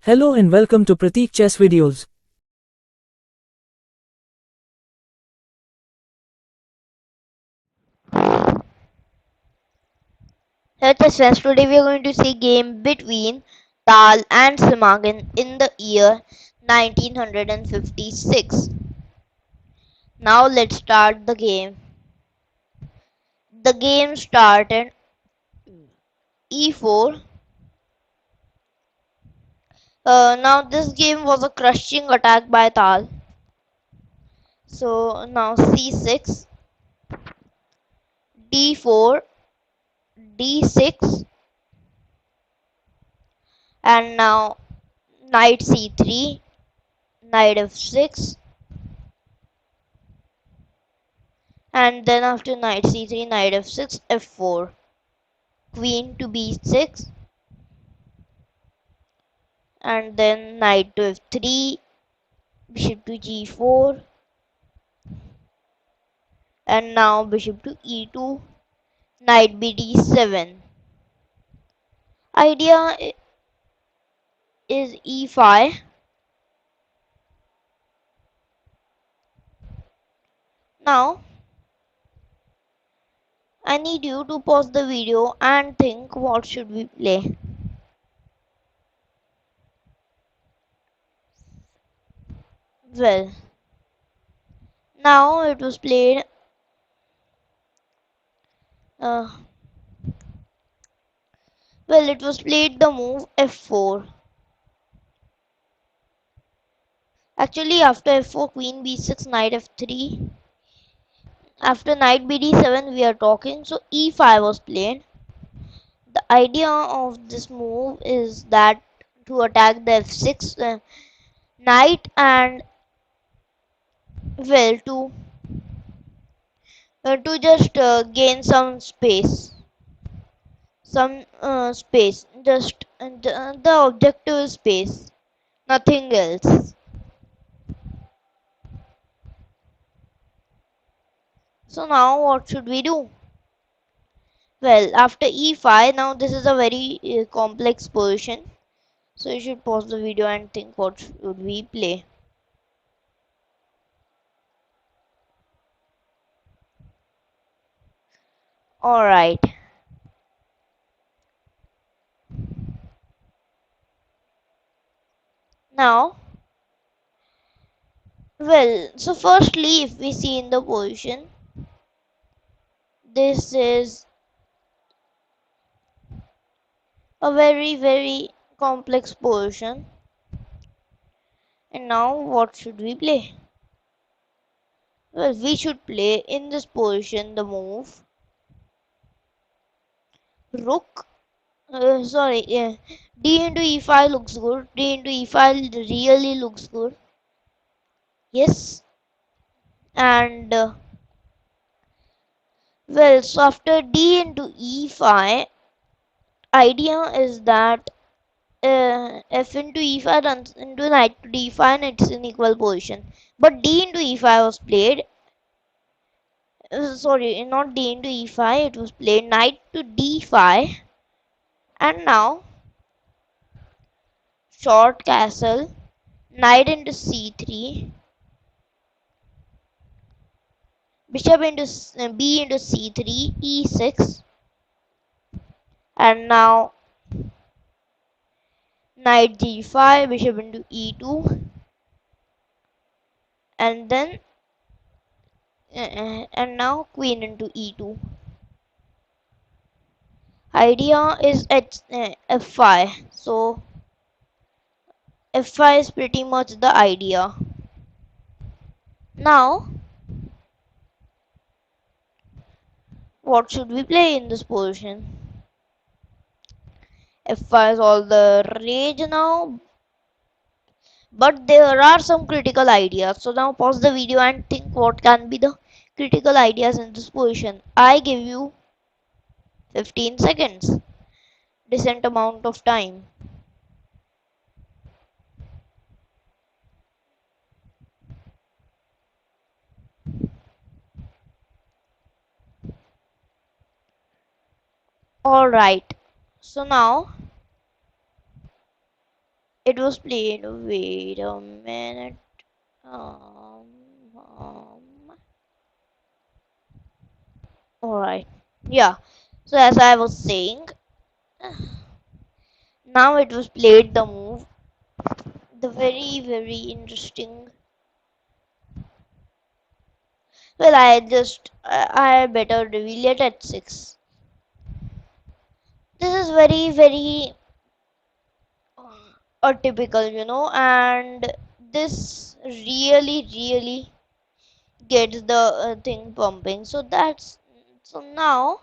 Hello and welcome to Pratik Chess Videos. Let us rest. Today we are going to see game between Tal and Simagin in the year 1956. Now let's start the game. The game started e4. Now this game was a crushing attack by Tal. So now c6, d4, d6, and now knight c3, knight f6, and then after knight c3, knight f6, f4, queen to b6, and then knight to f3, bishop to g4, and now bishop to e2, knight bd7. Idea is e5. Now I need you to pause the video and think what should we play. Well, now it was played. Uh, it was played the move f4. Actually, after f4, queen b6, knight f3. After knight bd7, we are talking. So e5 was played. The idea of this move is that to attack the f6 knight and well to just gain some space. Just the objective is space, nothing else. So now what should we do? Well, after e5, now this is a very complex position. So you should pause the video and think what should we play. All right. Now, so firstly, if we see in the position, this is a very complex position. And now what should we play? Well, we should play in this position the move rook. Sorry, yeah. D into e5 looks good. D into e5 really looks good. Yes, and so after D into e5, idea is that f into e5 runs into knight to d5 and it's in equal position. But D into e5 was played. Sorry, not D into e5. It was played knight to d5, and now short castle, knight into c3, bishop into b into c3, e6, and now knight g5, bishop into e2, and then and now queen into e2. Idea is at f5. So f5 is pretty much the idea. Now, what should we play in this position? f5 is all the rage now, but there are some critical ideas. So now pause the video and think what can be the critical ideas in this position. I give you 15 seconds, decent amount of time. Alright, so now It was played. Wait a minute. Um, um, all right. Yeah. So as I was saying, now it was played the move. The very interesting. Well, I better reveal it at 6. This is very atypical, and this really gets the thing pumping. So now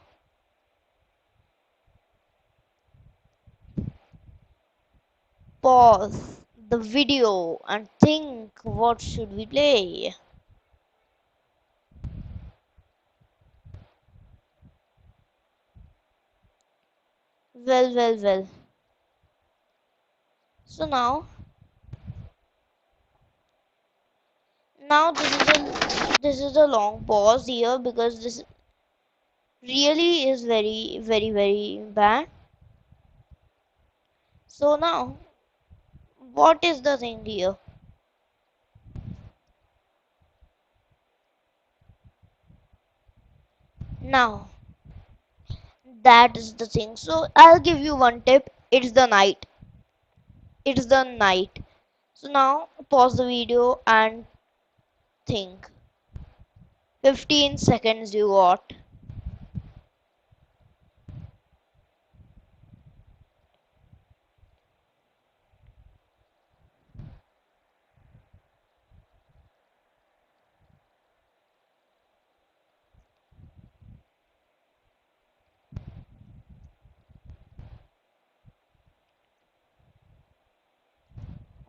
pause the video and think what should we play. Well. So now this is a long pause here because this really is very bad. So now what is the thing here? Now that is the thing. So I'll give you one tip. It's the night. So now pause the video and think. 15 seconds you got.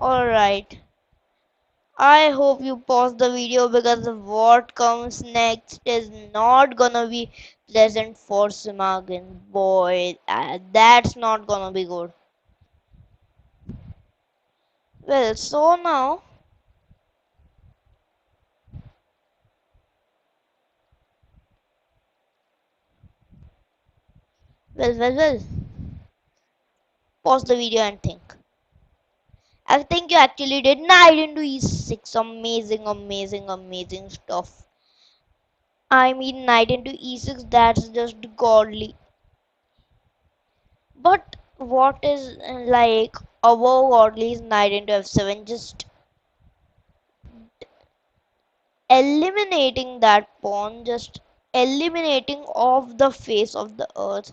Alright. I hope you pause the video because what comes next is not gonna be pleasant for Simagin. Boy, that's not gonna be good. Well, so now, well. Pause the video and think. I think you actually did knight into e6. Amazing stuff. I mean, knight into e6, that's just godly. But what is like above godly is knight into f7, just eliminating that pawn, just eliminating off the face of the earth.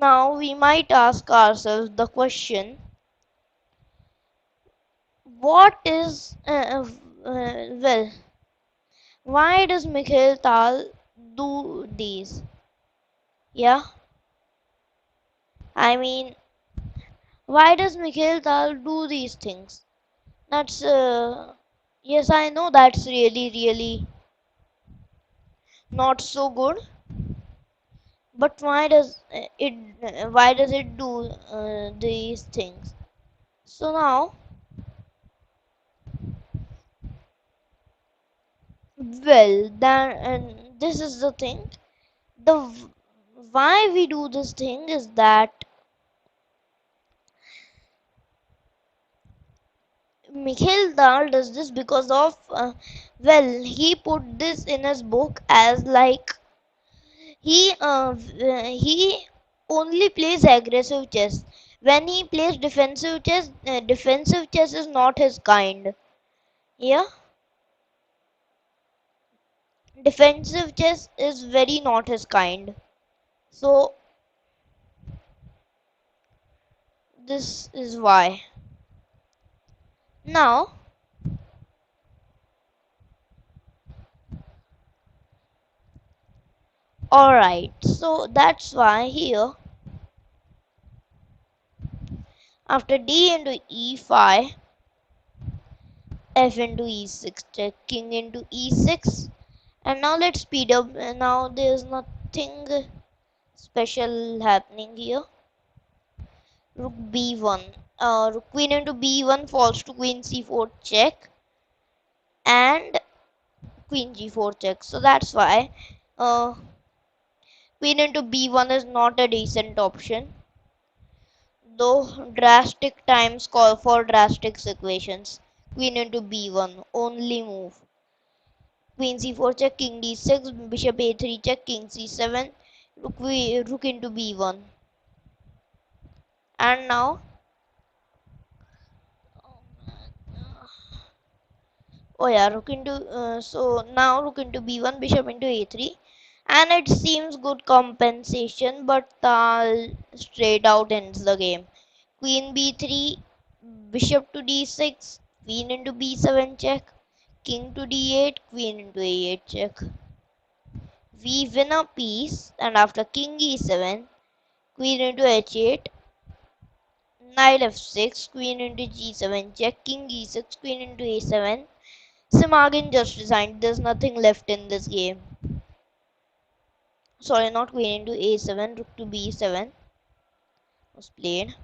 Now we might ask ourselves the question, what is well, why does Mikhail Tal do these? Yeah, I mean, why does Mikhail Tal do these things? That's yes, I know that's really not so good. But why does it do these things? So now, well, then and this is the thing. The why we do this thing is that Mikhail Dal does this because of well, he put this in his book as like he only plays aggressive chess. When he plays defensive chess is not his kind. Yeah, defensive chess is very not his kind. So this is why. Now, alright, so that's why here after d into e5, f into e6, check king into e6, and now let's speed up. Now there's nothing special happening here. Rook b1, rook queen into b1 falls to queen c4 check, and queen g4 check. So that's why queen into b1 is not a decent option. though drastic times call for drastic equations. Queen into b1, only move. Queen c4 check, king d6, bishop a3 check, king c7, rook into b1. And now, oh yeah, so now rook into b1, bishop into a3, and it seems good compensation, but Tal straight out ends the game. Queen b3, bishop to d6, queen into b7 check, king to d8, queen into a8 check. We win a piece, and after king e7, queen into h8, knight f6, queen into g7 check, king e6, queen into a7. Simagin just resigned. There's nothing left in this game. Sorry, not queen into a7, rook to b7 was played.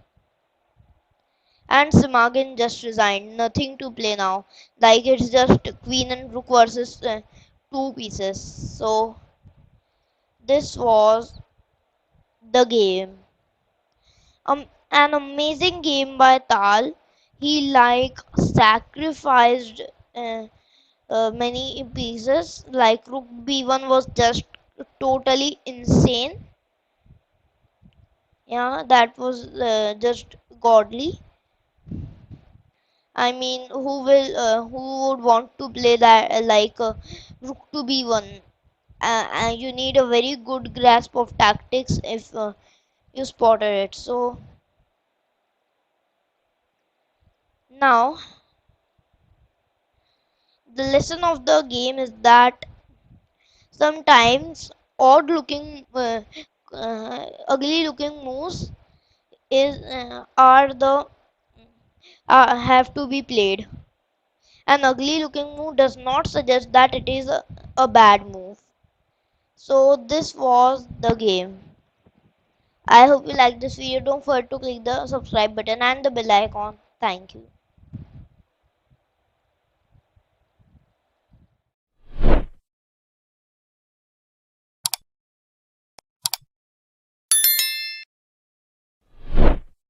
And Simagin just resigned. Nothing to play now. Like it's just queen and rook versus two pieces. So this was the game. An amazing game by Tal. He like sacrificed many pieces. Like rook b1 was just totally insane. Yeah, that was just godly. I mean, who would want to play that rook to b1? And you need a very good grasp of tactics if you spotted it. So now the lesson of the game is that sometimes odd looking, ugly looking moves is are the have to be played. An ugly looking move does not suggest that it is a bad move. So this was the game. I hope you liked this video. Don't forget to click the subscribe button and the bell icon. Thank you.